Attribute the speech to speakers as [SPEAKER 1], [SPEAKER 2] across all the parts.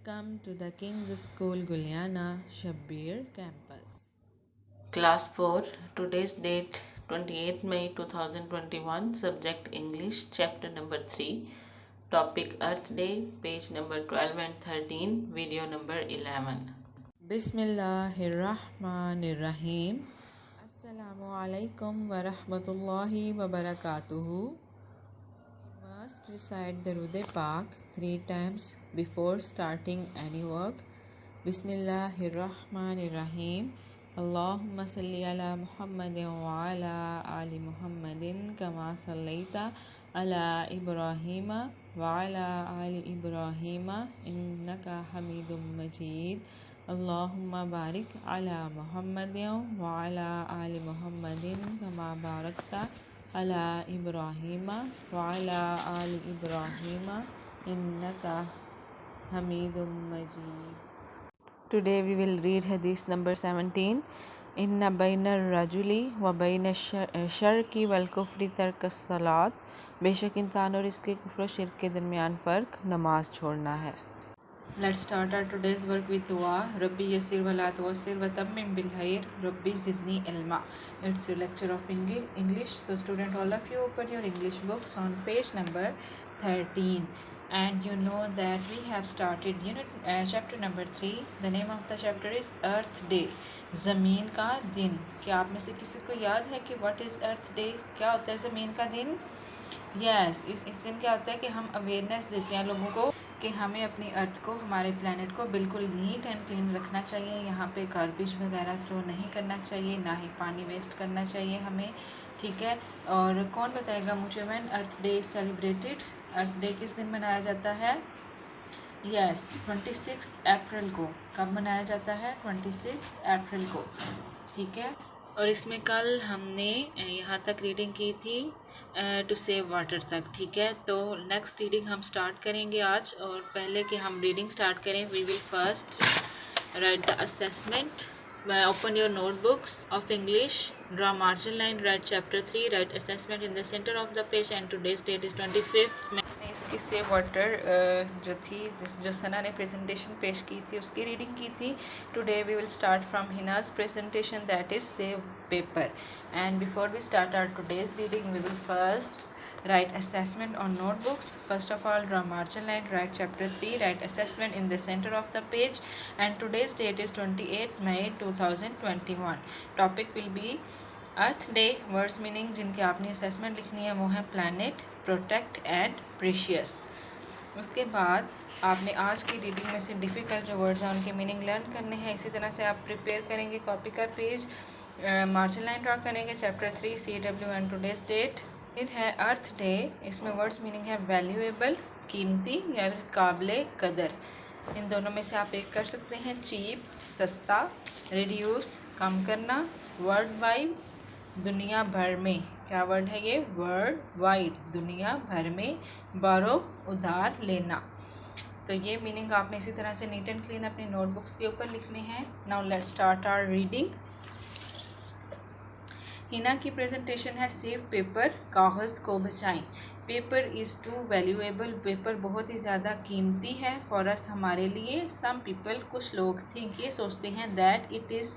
[SPEAKER 1] Welcome to the King's School Guliana Shabbir campus.
[SPEAKER 2] Class 4, today's date 28 May 2021, subject English, chapter number 3, topic Earth Day, page number 12 and 13, video number 11.
[SPEAKER 1] Bismillahirrahmanirrahim. Assalamu alaikum wa rahmatullahi wa barakatuhu. Must recite the Rude Pak 3 times before starting any work. Bismillahirrahmanirrahim. Allahumma salli ala Muhammadin wa ala ali Muhammadin kama sallaita ala Ibrahima wa ala ali Ibrahima innaka Hamidum Majid. Allahumma barik ala Muhammadin wa ala ali Muhammadin kama barakta ala Ibrahima wa ala ali Ibrahima innaka Hamidum Majid. Today we will read Hadith number 17. Inna bayna rajuli wa bayna sharki wal kufri tarkas salat. बेशक इंसान और इसके कुफ्र शिरक के दरमियान फ़र्क नमाज छोड़ना है. Let's start our today's work with dua. Rabbi yasir wa la tuwassir wa tammim bil khair. Rabbi zidni ilma. It's your lecture of English. So student, all of you open your English books on page number 13. And you know that we have started chapter number 3. The name of the chapter is Earth Day. ज़मीन का दिन. क्या आप में से किसी को याद है कि what is Earth Day? क्या होता है ज़मीन का दिन? Yes, इस दिन क्या होता है कि हम अवेयरनेस देते हैं लोगों को कि हमें अपनी अर्थ को, हमारे प्लैनेट को बिल्कुल नीट एंड क्लीन रखना चाहिए. यहाँ पे गार्बेज वगैरह थ्रो नहीं करना चाहिए, ना ही पानी वेस्ट करना चाहिए हमें. ठीक है. और कौन बताएगा मुझे when earth day is celebrated? Earth day किस दिन मनाया जाता है? यस, 26 अप्रैल को. कब मनाया जाता है? 26 अप्रैल को. ठीक है. और इसमें कल हमने यहाँ तक रीडिंग की थी टू सेव वाटर तक. ठीक है. तो नेक्स्ट रीडिंग हम स्टार्ट करेंगे आज. और पहले कि हम रीडिंग स्टार्ट करें, we will first write the assessment. Open your notebooks of English, draw margin line, write chapter 3, write assessment in the center of the page, and today's date is 25th. मैंने इसकी save water जो थी, जो सना ने presentation पेश की थी, उसकी रीडिंग की थी. Today we will start from Hina's presentation, that is save paper. And before we start our today's reading, we will first write assessment on notebooks. First of all, draw margin line, write chapter 3, write assessment in the center of the page, and today's date is 28 May 2021. Topic will be Earth Day. Words meaning जिनके आपने assessment लिखनी है वो है planet, protect and precious. उसके बाद आपने आज की रीडिंग में से डिफ़िकल्ट जो वर्ड्स हैं उनके मीनिंग लर्न करने हैं. इसी तरह से आप प्रिपेयर करेंगे कॉपी का पेज, मार्जिन लाइन ड्रा करेंगे, chapter 3 CW and today's date. फिर है अर्थ डे. इसमें वर्ड्स मीनिंग है वैल्यूएबल, कीमती या काबिल कदर. इन दोनों में से आप एक कर सकते हैं. चीप, सस्ता. रिड्यूस, कम करना. वर्ल्ड वाइड, दुनिया भर में. क्या वर्ड है ये? वर्ल्ड वाइड, दुनिया भर में. बारो, उधार लेना. तो ये मीनिंग आपने इसी तरह से नीट एंड क्लीन अपनी नोटबुक्स के ऊपर लिखने हैं. Now let's start our reading. Hina की प्रेजेंटेशन है सेव पेपर, कागज़ को बचाएं. Paper is too valuable. Paper बहुत ही ज़्यादा कीमती है. फॉर अस, हमारे लिए. सम पीपल, कुछ लोग. थिंक, ये सोचते हैं. दैट इट इज़,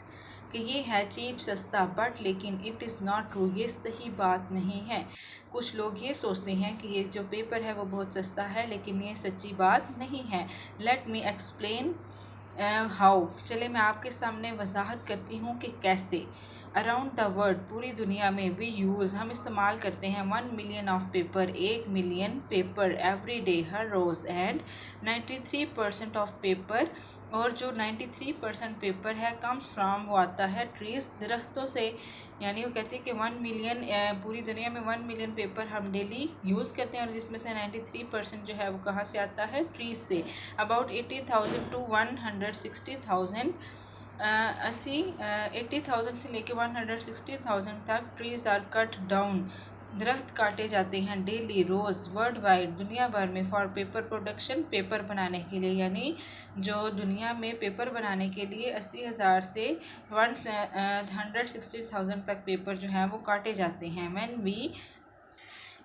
[SPEAKER 1] कि ये है. चीप, सस्ता. बट, लेकिन. इट इज़ नॉट ट्रू, ये सही बात नहीं है. कुछ लोग ये सोचते हैं कि ये जो पेपर है वो बहुत सस्ता है, लेकिन ये सच्ची बात नहीं है. Let me explain how. चले मैं आपके सामने वजाहत करती हूँ कि कैसे. अराउंड द वर्ल्ड, पूरी दुनिया में. वी यूज़, हम इस्तेमाल करते हैं. 1 million of paper, 1 million paper. Every day, हर रोज़. एंड 93% ऑफ पेपर, और जो 93% पेपर है कम्स फ्राम, वो आता है ट्रीज़, दरख्तों से. यानी वो कहते हैं कि 1 मिलियन, पूरी दुनिया में 1 मिलियन पेपर हम डेली यूज़ करते हैं, और जिसमें से 93% जो है वो कहाँ से आता है? ट्रीज़ से. अबाउट 80,000 to 160,000, 80,000 से लेके 160,000 तक ट्रीज़ आर कट डाउन, दरख्त काटे जाते हैं. डेली, रोज़. वर्ल्ड वाइड, दुनिया भर में. फॉर पेपर प्रोडक्शन, पेपर बनाने के लिए. यानी जो दुनिया में पेपर बनाने के लिए 80,000 से 160,000 तक पेपर जो है वो काटे जाते हैं. व्हेन वी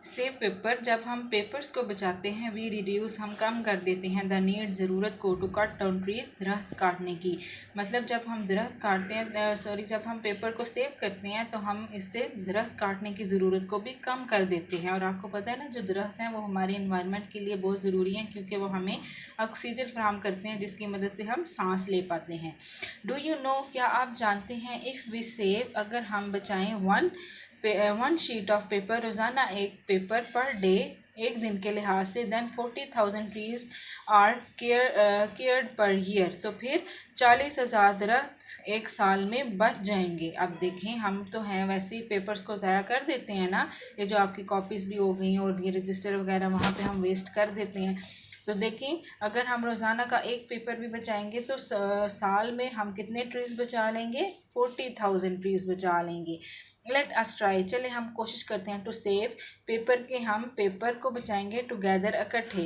[SPEAKER 3] सेव पेपर, जब हम पेपर्स को बचाते हैं, वी रिड्यूस, हम कम कर देते हैं, द नीड, ज़रूरत को, टू कट डाउन ट्रीज, दरख्त काटने की। मतलब जब हम दरख्त काटते हैं जब हम पेपर को सेव करते हैं तो हम इससे दरख्त काटने की ज़रूरत को भी कम कर देते हैं। और आपको पता है ना, जो दरख्त हैं वो हमारे इन्वायरमेंट के लिए बहुत ज़रूरी हैं, क्योंकि वो हमें ऑक्सीजन फराहम करते हैं, जिसकी मदद से हम सांस ले पाते हैं। डू यू नो, क्या आप जानते हैं, इफ़ वी सेव, अगर हम बचाएं वन शीट ऑफ पेपर, रोज़ाना एक पेपर पर डे, एक दिन के लिहाज से, then 40,000 trees are cared per year, तो फिर 40,000 दरख्त एक साल में बच जाएंगे। अब देखें, हम तो हैं वैसे ही पेपर्स को ज़ाया कर देते हैं ना, ये जो आपकी कॉपीज़ भी हो गई हैं और ये रजिस्टर वगैरह वहाँ पे हम वेस्ट कर देते हैं। तो देखें, अगर हम रोज़ाना का एक पेपर भी बचाएंगे तो साल में हम कितने ट्रीज़ बचा लेंगे? 40,000 ट्रीज़ बचा लेंगे। लेट अस ट्राई, चले हम कोशिश करते हैं, टू सेव पेपर के, हम पेपर को बचाएंगे, टुगेदर, इकट्ठे।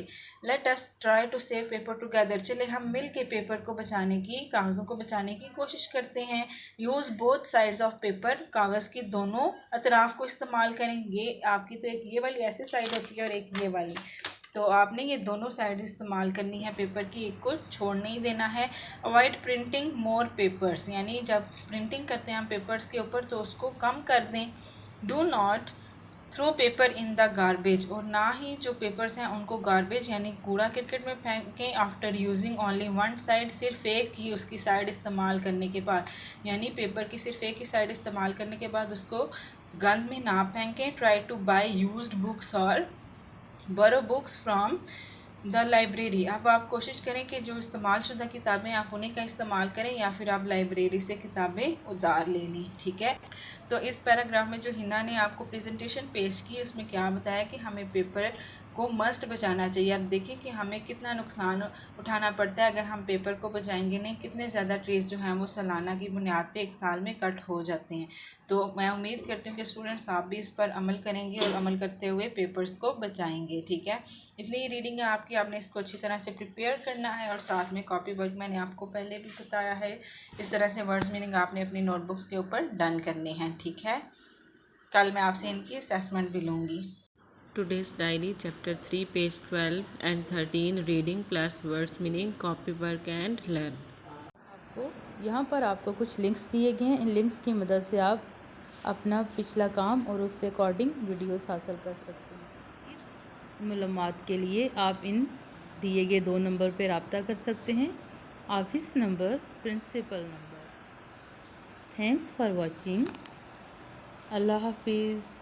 [SPEAKER 3] Let us try to save paper together, चले हम मिल के पेपर को बचाने की, कागज़ों को बचाने की कोशिश करते हैं। Use both sides of paper, कागज़ की दोनों अतराफ़ को इस्तेमाल करें। ये आपकी तो एक ये वाली ऐसी साइड होती है और एक ये वाली, तो आपने ये दोनों साइड इस्तेमाल करनी है पेपर की, एक को छोड़ नहीं देना है। अवॉइड प्रिंटिंग मोर पेपर्स, यानी जब प्रिंटिंग करते हैं हम पेपर्स के ऊपर तो उसको कम कर दें। Do not throw paper in the garbage, और ना ही जो पेपर्स हैं उनको गार्बेज यानी कूड़ा करकट में फेंकें। After using only one side, सिर्फ एक ही उसकी साइड इस्तेमाल करने के बाद, यानी पेपर की सिर्फ एक ही साइड इस्तेमाल करने के बाद उसको गंद में ना फेंकें। Try to buy used books और borrow books from the library, अब आप कोशिश करें कि जो इस्तेमाल शुदा किताबें आप उन्हीं का इस्तेमाल करें, या फिर आप लाइब्रेरी से किताबें उधार ले लें। ठीक है, तो इस पैराग्राफ में जो हिना ने आपको प्रेजेंटेशन पेश की उसमें क्या बताया कि हमें पेपर को मस्ट बचाना चाहिए। अब देखिए कि हमें कितना नुकसान उठाना पड़ता है अगर हम पेपर को बचाएंगे नहीं, कितने ज़्यादा ट्रीज जो हैं वो सालाना की बुनियाद पे एक साल में कट हो जाते हैं। तो मैं उम्मीद करती हूँ कि स्टूडेंट्स आप भी इस पर अमल करेंगे और अमल करते हुए पेपर्स को बचाएंगे। ठीक है, इतनी ही रीडिंग है आपकी, आपने इसको अच्छी तरह से प्रिपेयर करना है और साथ में कॉपी वर्क मैंने आपको पहले भी बताया है, इस तरह से वर्ड्स मीनिंग आपने अपनी नोटबुक्स के ऊपर डन करने हैं। ठीक है, कल मैं आपसे इनकी असेसमेंट भी लूँगी।
[SPEAKER 2] Today's diary, chapter 3, page 12 and 13, reading plus words meaning, copy work and learn.
[SPEAKER 4] यहाँ पर आपको कुछ लिंक्स दिए गए हैं। इन लिंक्स की मदद से आप अपना पिछला काम और उससे अकॉर्डिंग वीडियोस हासिल कर सकते हैं। मालूमात के लिए आप इन दिए गए 2 नंबर पर रब्ता कर सकते हैं, office number, principal number. Thanks for watching. अल्लाह हाफिज़।